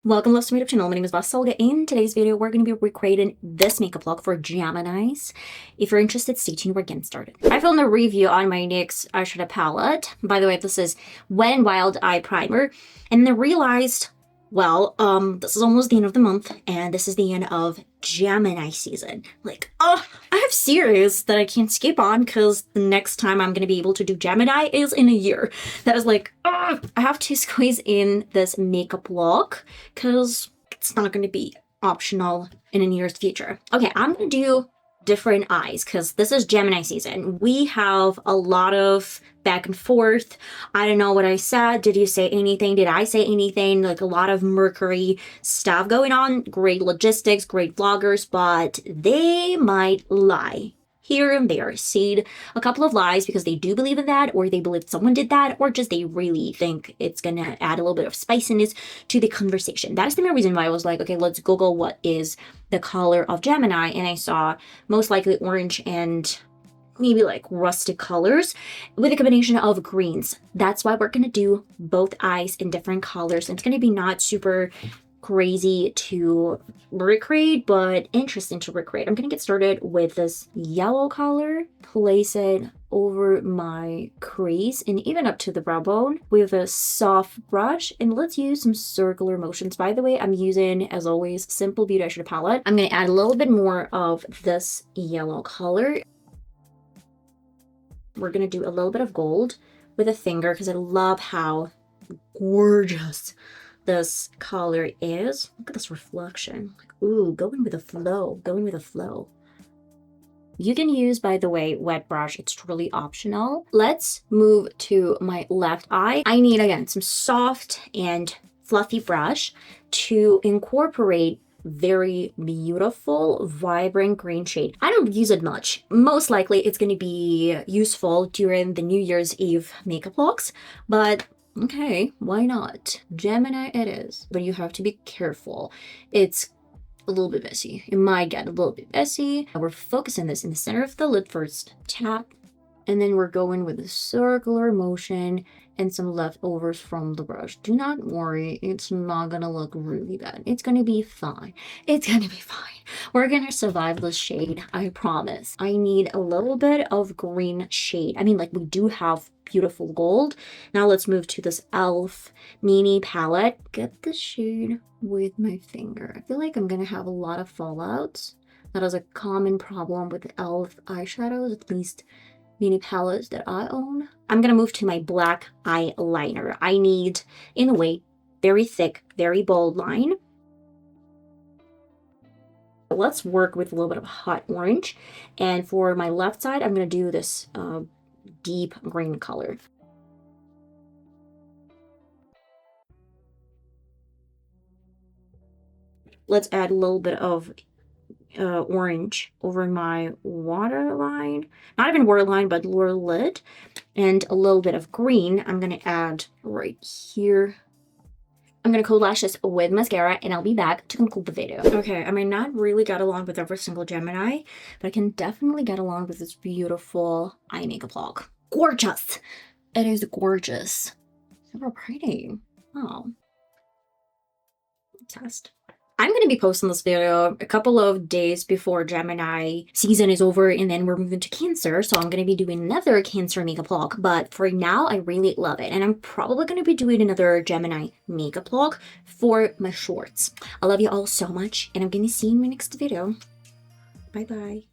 Welcome to my YouTube channel. My name is VassaOlga. In today's video, we're going to be recreating this makeup look for Geminis. If you're interested, stay tuned. We're getting started. I filmed a review on my NYX eyeshadow palette. By the way, this is Wet n Wild Eye Primer. And then realized, this is almost the end of the month, and this is the end of Gemini season. I have series that I can't skip on because the next time I'm going to be able to do Gemini is in a year. That is I have to squeeze in this makeup look because it's not going to be optional in the nearest future. Okay, I'm going to do different eyes because this is Gemini season. We have a lot of back and forth. I don't know what I said. Did you say anything? Did I say anything? Like a lot of Mercury stuff going on. Great logistics, great vloggers, but they might lie here and there, seed a couple of lies because they do believe in that, or they believe someone did that, or just they really think it's gonna add a little bit of spiciness to the conversation. That is the main reason why I was like, okay, let's Google what is the color of Gemini, and I saw most likely orange and maybe like rustic colors with a combination of greens. That's why we're gonna do both eyes in different colors. And it's gonna be not super crazy to recreate, but interesting to recreate. I'm gonna get started with this yellow color, place it over my crease and even up to the brow bone with a soft brush, and let's use some circular motions. By the way, I'm using, as always, Simple Beauty eyeshadow palette. I'm gonna add a little bit more of this yellow color. We're gonna do a little bit of gold with a finger because I love how gorgeous this color is. Look at this reflection. Ooh, going with the flow, going with the flow. You can use, by the way, wet brush. It's truly optional. Let's move to my left eye. I need, again, some soft and fluffy brush to incorporate very beautiful, vibrant green shade. I don't use it much. Most likely it's going to be useful during the New Year's Eve makeup looks, but okay, why not? Gemini it is, but you have to be careful. It's a little bit messy. It might get a little bit messy. We're focusing this in the center of the lid first. Tap. And then we're going with a circular motion and some leftovers from the brush. Do not worry, it's not gonna look really bad. It's gonna be fine. It's gonna be fine. We're gonna survive this shade, I promise. I need a little bit of green shade. I mean, like, we do have beautiful gold. Now let's move to this e.l.f. mini palette. Get the shade with my finger. I feel like I'm gonna have a lot of fallouts. That is a common problem with e.l.f. eyeshadows, at least mini palettes that I own. I'm gonna move to my black eyeliner. I need, in a way, very thick, very bold line. Let's work with a little bit of hot orange. And for my left side, I'm gonna do this deep green color. Let's add a little bit of orange over my waterline, not even waterline, but lower lid, and a little bit of green I'm gonna add right here. I'm gonna co-lash this with mascara, and I'll be back to conclude the video. Okay, I may not really get along with every single Gemini, but I can definitely get along with this beautiful eye makeup look. Gorgeous! It is gorgeous. So pretty. Oh. Test. I'm going to be posting this video a couple of days before Gemini season is over, and then we're moving to Cancer, so I'm going to be doing another Cancer makeup look, but for now, I really love it, and I'm probably going to be doing another Gemini makeup look for my shorts. I love you all so much, and I'm going to see you in my next video. Bye-bye.